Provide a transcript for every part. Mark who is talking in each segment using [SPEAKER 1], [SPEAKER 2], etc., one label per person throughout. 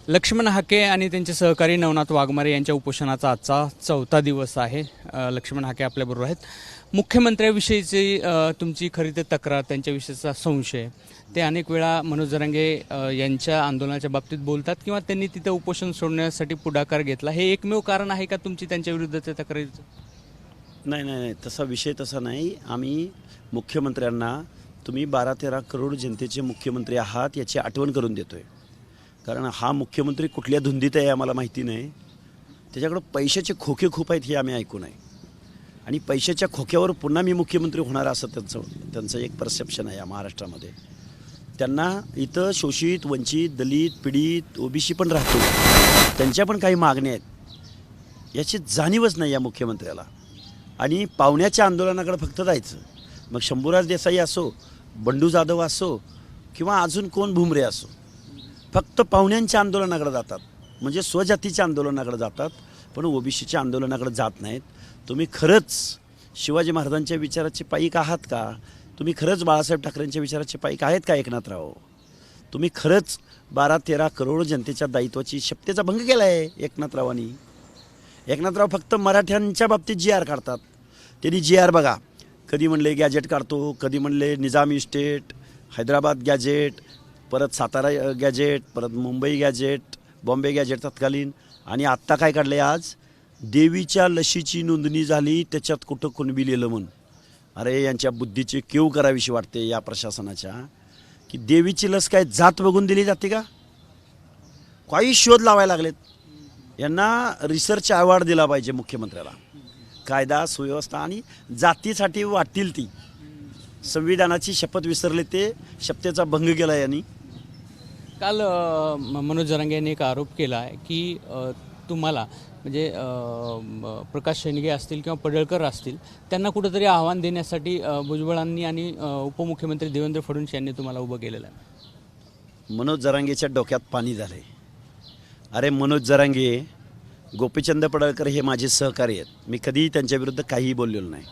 [SPEAKER 1] लक्ष्मण हाके आणि त्यांचे सहकारी नवनाथ वाघमारे यांच्या उपोषणाचा आजचा 4था दिवस आहे. लक्ष्मण हाके आपल्याबरोबर आहेत. मुख्यमंत्र्यांविषयीची तुमची खरी ते तक्रार, त्यांच्याविषयीचा संशय, ते अनेक वेळा मनोज जरांगे यांच्या आंदोलनाच्या बाबतीत बोलतात किंवा त्यांनी तिथं उपोषण सोडण्यासाठी पुढाकार घेतला. हे एकमेव कारण आहे का तुमची त्यांच्या विरुद्धच्या तक्रारीचं?
[SPEAKER 2] नाही, तसा विषय तसा नाही. आम्ही मुख्यमंत्र्यांना तुम्ही 12-13 करोड जनतेचे मुख्यमंत्री आहात याची आठवण करून देतो आहे. कारण हा मुख्यमंत्री कुठल्या धुंदीत आहे आम्हाला माहिती नाही. त्याच्याकडं पैशाचे खोके खूप आहेत हे आम्ही ऐकून आहे. आणि पैशाच्या खोक्यावर पुन्हा मी मुख्यमंत्री होणार असं त्यांचं एक परसेप्शन आहे या महाराष्ट्रामध्ये. त्यांना इथं शोषित, वंचित, दलित, पीडित, ओबीसी पण राहतो, त्यांच्या पण काही मागण्या आहेत याची जाणीवच नाही या मुख्यमंत्र्याला. आणि पाहुण्याच्या आंदोलनाकडे फक्त जायचं. मग शंभूराज देसाई असो, बंडू जाधव असो किंवा अजून कोण भुमरे असो, फक्त पाहुण्यांच्या आंदोलनाकडे जातात, म्हणजे स्वजातीच्या आंदोलनाकडे जातात, पण ओबीसीच्या आंदोलनाकडे जात नाहीत. तुम्ही खरंच शिवाजी महाराजांच्या विचाराचे पाईक आहात का? तुम्ही खरंच बाळासाहेब ठाकरेंच्या विचाराचे पाईक आहेत का एकनाथराव? तुम्ही खरंच 12-13 करोड जनतेच्या दायित्वाची शपथेचा भंग केला आहे एकनाथरावांनी. एकनाथराव फक्त मराठ्यांच्या बाबतीत GR काढतात. त्यांनी GR बघा, कधी म्हणले गॅजेट काढतो, कधी म्हणले निजाम इस्टेट, हैदराबाद गॅजेट, परत सातारा गॅजेट, परत मुंबई गॅजेट, बॉम्बे गॅजेट तत्कालीन, आणि आत्ता काय काढलं आहे आज? देवीच्या लशीची नोंदणी झाली, त्याच्यात कुठं कुणबी लिहिलं म्हणून. अरे यांच्या बुद्धीची केव करावीशी वाटते या प्रशासनाच्या, की देवीची लस काय जात बघून दिली जाते का? काही शोध लावायला लागलेत. यांना रिसर्च अवॉर्ड दिला पाहिजे मुख्यमंत्र्याला. कायदा सुव्यवस्था आणि जातीसाठी वाटतील ती. संविधानाची शपथ विसरले, ते शपथेचा भंग केला यांनी.
[SPEAKER 1] काल मनोज जरांगे यांनी एक आरोप केला आहे की तुम्हाला म्हणजे प्रकाश शेंडगे असतील किंवा पडळकर असतील, त्यांना कुठंतरी आव्हान देण्यासाठी भुजबळांनी आणि उपमुख्यमंत्री देवेंद्र फडणवीस यांनी तुम्हाला उभं केलेलं आहे.
[SPEAKER 2] मनोज जरांगेच्या डोक्यात पाणी झालं आहे. अरे मनोज जरांगे, गोपीचंद पडळकर हे माझे सहकारी आहेत. मी कधीही त्यांच्याविरुद्ध काहीही बोललेलो नाही.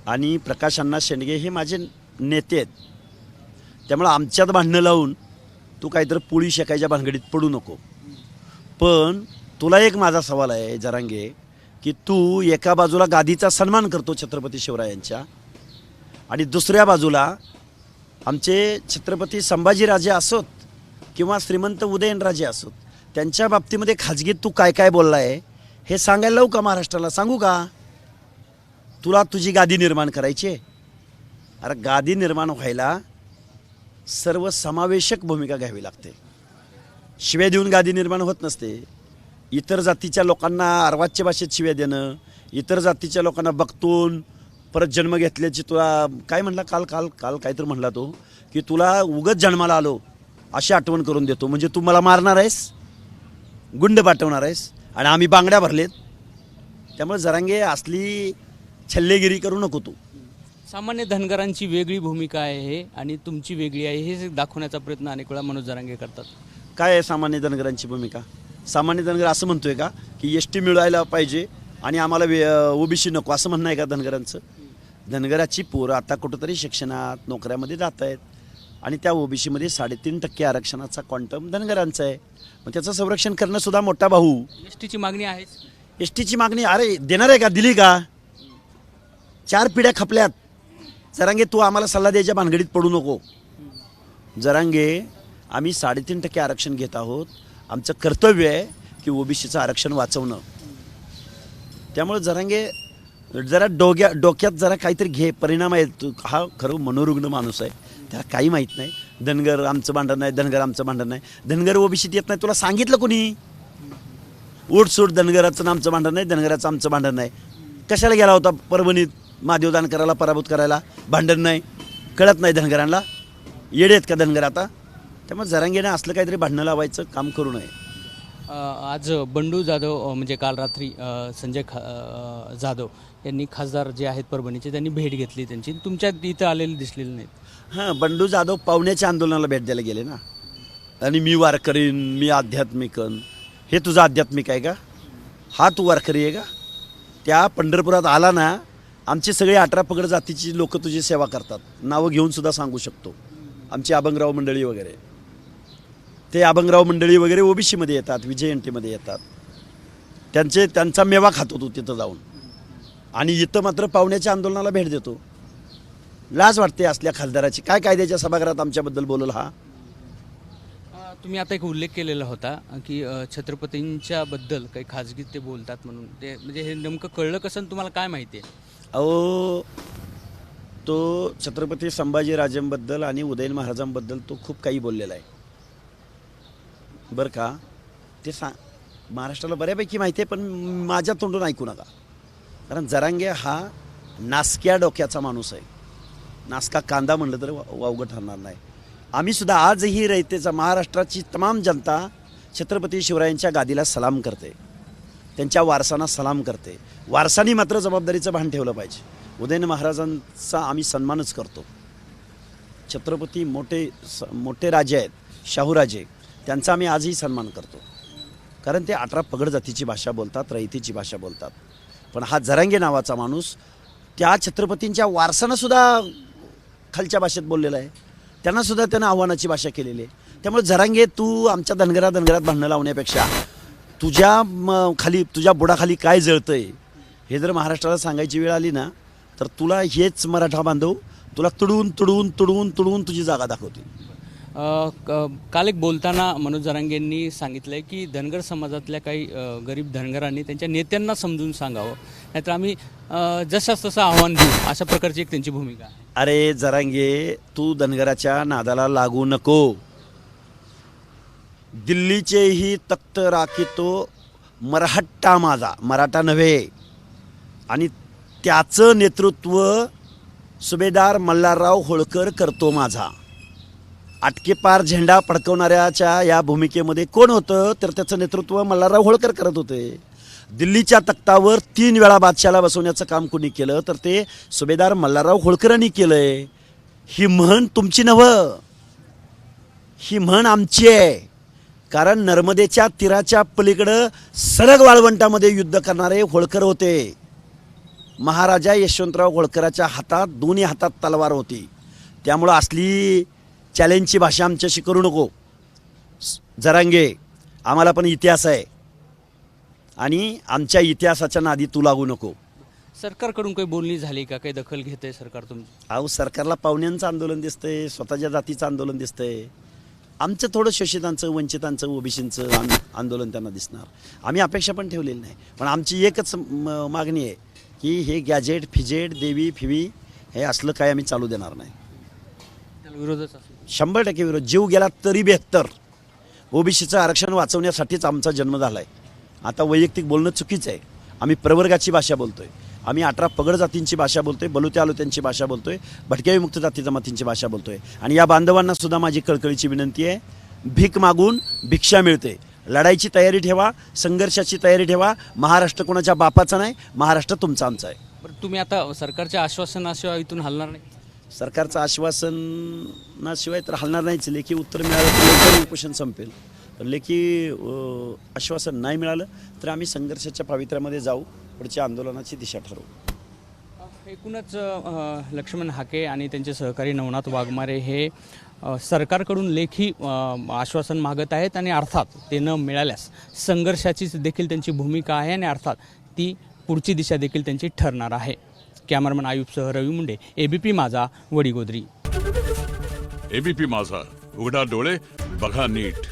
[SPEAKER 2] आणि प्रकाश अण्णा शेंडगे हे माझे नेते आहेत. त्यामुळं आमच्यात भांडणं लावून तू काहीतरी पोळी शेकायच्या भानगडीत पडू नको. पण तुला एक माझा सवाल आहे जरांगे, की तू एका बाजूला गादीचा सन्मान करतो छत्रपती शिवरायांच्या, आणि दुसऱ्या बाजूला आमचे छत्रपती संभाजीराजे असोत किंवा श्रीमंत उदयनराजे असोत, त्यांच्या बाबतीमध्ये खाजगीत तू काय काय बोलला आहे हे सांगायला लावू का महाराष्ट्राला? सांगू का? तुला तुझी गादी निर्माण करायची आहे. अरे गादी निर्माण व्हायला सर्वसमावेशक भूमिका घ्यावी लागते. शिव्या देऊन गादी निर्माण होत नसते. इतर जातीच्या लोकांना अर्वाच्य भाषेत शिव्या देणं, इतर जातीच्या लोकांना बघतून परत जन्म घेतल्याची, तुला काय म्हणला काल काहीतरी म्हणला तो, की तुला उगत जन्माला आलो अशी आठवण करून देतो. म्हणजे तू मला मारणार आहेस, गुंड पाठवणार आहेस, आणि आम्ही बांगड्या भरलेत. त्यामुळे जरांगे असली छल्लेगिरी करू नको तू.
[SPEAKER 1] सामान्य धनगरांची वेगळी भूमिका आहे आणि तुमची वेगळी आहे, हे दाखवण्याचा प्रयत्न अनेक वेळा मनोज जरांगे करतात.
[SPEAKER 2] काय आहे सामान्य धनगरांची भूमिका? सामान्य धनगर असं म्हणतोय का की ST मिळायला पाहिजे आणि आम्हाला OBC नको, असं म्हणणं आहे का धनगरांचं? धनगराची पोरं आता कुठंतरी शिक्षणात, नोकऱ्यामध्ये जात आहेत, आणि त्या OBCमध्ये 3.5% आरक्षणाचा क्वांटम धनगरांचा आहे. मग त्याचं संरक्षण करणं सुद्धा मोठा भाऊ.
[SPEAKER 1] STची मागणी आहे.
[SPEAKER 2] STची मागणी अरे देणार आहे का? दिली का? 4 पिढ्या खपल्यात. जरांगे तू आम्हाला सल्ला द्यायच्या भानगडीत पडू नको. जरांगे, आम्ही 3.5% आरक्षण घेत आहोत. आमचं कर्तव्य आहे की OBCचं आरक्षण वाचवणं. त्यामुळे जरांगे जरा डोक्यात जरा काहीतरी घे. परिणाम आहे. हा खरं मनोरुग्ण माणूस आहे, त्याला काही माहीत नाही. धनगर आमचं भांडण नाही, धनगर आमचं भांडण नाही, धनगर OBCत येत नाही. तुला सांगितलं कोणी? उठसूट धनगराचं आमचं भांडण नाही, धनगराचं आमचं भांडण नाही. कशाला गेला होता परभणीत महादेवदान करायला, पराभूत करायला? भांडण नाही, कळत नाही धनगरांना? येडे आहेत का धनगर आता? त्यामुळे जरांगेने असलं काहीतरी भांडणं लावायचं काम करू नये.
[SPEAKER 1] आज बंडू जाधव म्हणजे काल रात्री संजय जाधव यांनी, खासदार जे आहेत परभणीचे, त्यांनी भेट घेतली त्यांची. तुमच्या इथं आलेले दिसलेले नाहीत.
[SPEAKER 2] हां, बंडू जाधव पाहुण्याच्या आंदोलनाला भेट द्यायला गेले ना. आणि मी वारकरीन, मी आध्यात्मिकन. हे तुझं आध्यात्मिक आहे का? हा तू वारकरी आहे का? त्या पंढरपुरात आला ना, आमचे सगळे 18 पगड जातीची लोक तुझी सेवा करतात. नावं घेऊन सुद्धा सांगू शकतो. आमची अभंगराव मंडळी वगैरे. ते अभंगराव मंडळी वगैरे ओबीसीमध्ये येतात, विजय एनटीमध्ये येतात. त्यांचा मेवा खातो तू तिथं जाऊन, आणि इथं मात्र पाहुण्याच्या आंदोलनाला भेट देतो. लाज वाटते असल्या खासदाराची. काय कायद्याच्या सभागृहात आमच्याबद्दल बोलल हा?
[SPEAKER 1] तुम्ही आता एक उल्लेख केलेला होता की छत्रपतींच्या बद्दल काही खाजगीत ते बोलतात म्हणून. ते म्हणजे हे नेमकं कळलं कसं आणि तुम्हाला काय माहिती आहे?
[SPEAKER 2] अहो, तो छत्रपती संभाजीराजांबद्दल आणि उदयन महाराजांबद्दल तो खूप काही बोललेला आहे बरं का. ते महाराष्ट्राला बऱ्यापैकी माहिती आहे, पण माझ्या तोंडून ऐकू नका. कारण जरांगे हा नासक्या डोक्याचा माणूस आहे. नासका कांदा म्हणलं तर वावगं ठरणार नाही. आम्ही सुद्धा आजही रयतेचा महाराष्ट्राची तमाम जनता छत्रपती शिवरायांच्या गादीला सलाम करते, त्यांच्या वारसांना सलाम करते. वारसांनी मात्र जबाबदारीचं भान ठेवलं पाहिजे. उदयन महाराजांचा आम्ही सन्मानच करतो. छत्रपती मोठे राजे आहेत, शाहूराजे, त्यांचा आम्ही आजही सन्मान करतो. कारण ते 18 पगड जातीची भाषा बोलतात, रयतेची भाषा बोलतात. पण हा जरांगे नावाचा माणूस त्या छत्रपतींच्या वारसांना सुद्धा खालच्या भाषेत बोललेला आहे. त्यांना सुद्धा त्यानं आव्हानाची भाषा केलेली आहे. त्यामुळे जरांगे, तू आमच्या धनगरात भांडणं लावण्यापेक्षा तुझ्या बुडाखाली काय जळतंय हे जर महाराष्ट्राला सांगायची वेळ आली ना, तर तुला हेच मराठा बांधव तुला तुडून तुडून तुडून तुडून तुझी जागा दाखवतील.
[SPEAKER 1] काल एक बोलताना मनोज जरांगेंनी सांगितलंय की धनगर समाजातल्या काही गरीब धनगरांनी त्यांच्या नेत्यांना समजून सांगावं, नाहीतर आम्ही जसंच तसं आव्हान देऊ, अशा प्रकारची एक त्यांची भूमिका आहे.
[SPEAKER 2] अरे जरांगे, तू धनगराच्या नादाला लागू नको. दिल्लीचेही तख्त राखितो मराठा माझा, मराठा नव्हे. आणि त्याचं नेतृत्व सुभेदार मल्हारराव होळकर करतो माझा. आटकेपार झेंडा फडकवणाऱ्याच्या या भूमिकेमध्ये कोण होतं, तर त्याचं नेतृत्व मल्हारराव होळकर करत होते. दिल्लीच्या तख्तावर 3 वेळा बादशाला बसवण्याचं काम कोणी केलं, तर ते सुभेदार मल्हारराव होळकरांनी केलंय. ही म्हण तुमची नव्हं, ही म्हण आमची आहे. कारण नर्मदेच्या तीराच्या पलीकडं सरग वाळवंटामध्ये युद्ध करणारे होळकर होते. महाराजा यशवंतराव होळकराच्या हातात, दोन्ही हातात तलवार होती. त्यामुळं असली चॅलेंजची भाषा आमच्याशी करू नको जरांगे. आम्हाला पण इतिहास आहे, आणि आमच्या इतिहासाच्या नादी तू लागू नको.
[SPEAKER 1] सरकारकडून काही बोलणी झाली का? काही दखल घेतंय सरकार तुमची?
[SPEAKER 2] अहो, सरकारला पाहुण्यांचं आंदोलन दिसतंय, स्वतःच्या जातीचं आंदोलन दिसतंय. आमचं थोडं शोषितांचं, वंचितांचं, ओबीसींचं आंदोलन त्यांना दिसणार. आम्ही अपेक्षा पण ठेवलेली नाही. पण आमची एकच मागणी आहे की हे गॅजेट फिजेट देवी फिवी हे असलं काय आम्ही चालू देणार नाही.
[SPEAKER 1] त्याला विरोधच असेल.
[SPEAKER 2] 100% विरोध. जीव गेला तरी बेहत्तर. ओबीसीचं आरक्षण वाचवण्यासाठीच आमचा जन्म झाला आहे. आता वैयक्तिक बोलणं चुकीचं आहे. आम्ही प्रवर्गाची भाषा बोलतोय, आम्ही 18 पगड जातींची भाषा बोलतोय, बलुत्या आलुत्यांची भाषा बोलतोय, भटक्या विमुक्त जाती जमातींची भाषा बोलतोय. आणि या बांधवांना सुद्धा माझी कळकळीची विनंती आहे, भीक मागून भिक्षा मिळते. लढाईची तयारी ठेवा, संघर्षाची तयारी ठेवा. महाराष्ट्र कोणाच्या बापाचा नाही, महाराष्ट्र तुमचा आमचा आहे.
[SPEAKER 1] बरं, तुम्ही आता सरकारच्या आश्वासनाशिवाय इथून हलणार नाही?
[SPEAKER 2] सरकारचं आश्वासनाशिवाय तर हलणार नाहीच. लेखी उत्तर मिळालं तर लवकर उपोषण संपेल. पण लेखी आश्वासन नाही मिळालं तर आम्ही संघर्षाच्या पावित्र्यामध्ये जाऊ, पुढच्या आंदोलनाची दिशा ठरवू.
[SPEAKER 1] एकूणच लक्ष्मण हाके आणि त्यांचे सहकारी नवनाथ वाघमारे हे सरकारकडून लेखी आश्वासन मागत आहेत, आणि अर्थात ते न मिळाल्यास संघर्षाचीच देखील त्यांची भूमिका आहे, आणि अर्थात ती पुढची दिशा देखील त्यांची ठरणार आहे. कॅमेरामन आयुबसह रवी मुंडे, एबीपी माझा, वडीगोद्री.
[SPEAKER 3] एबीपी माझा, उघडा डोळे बघा नीट.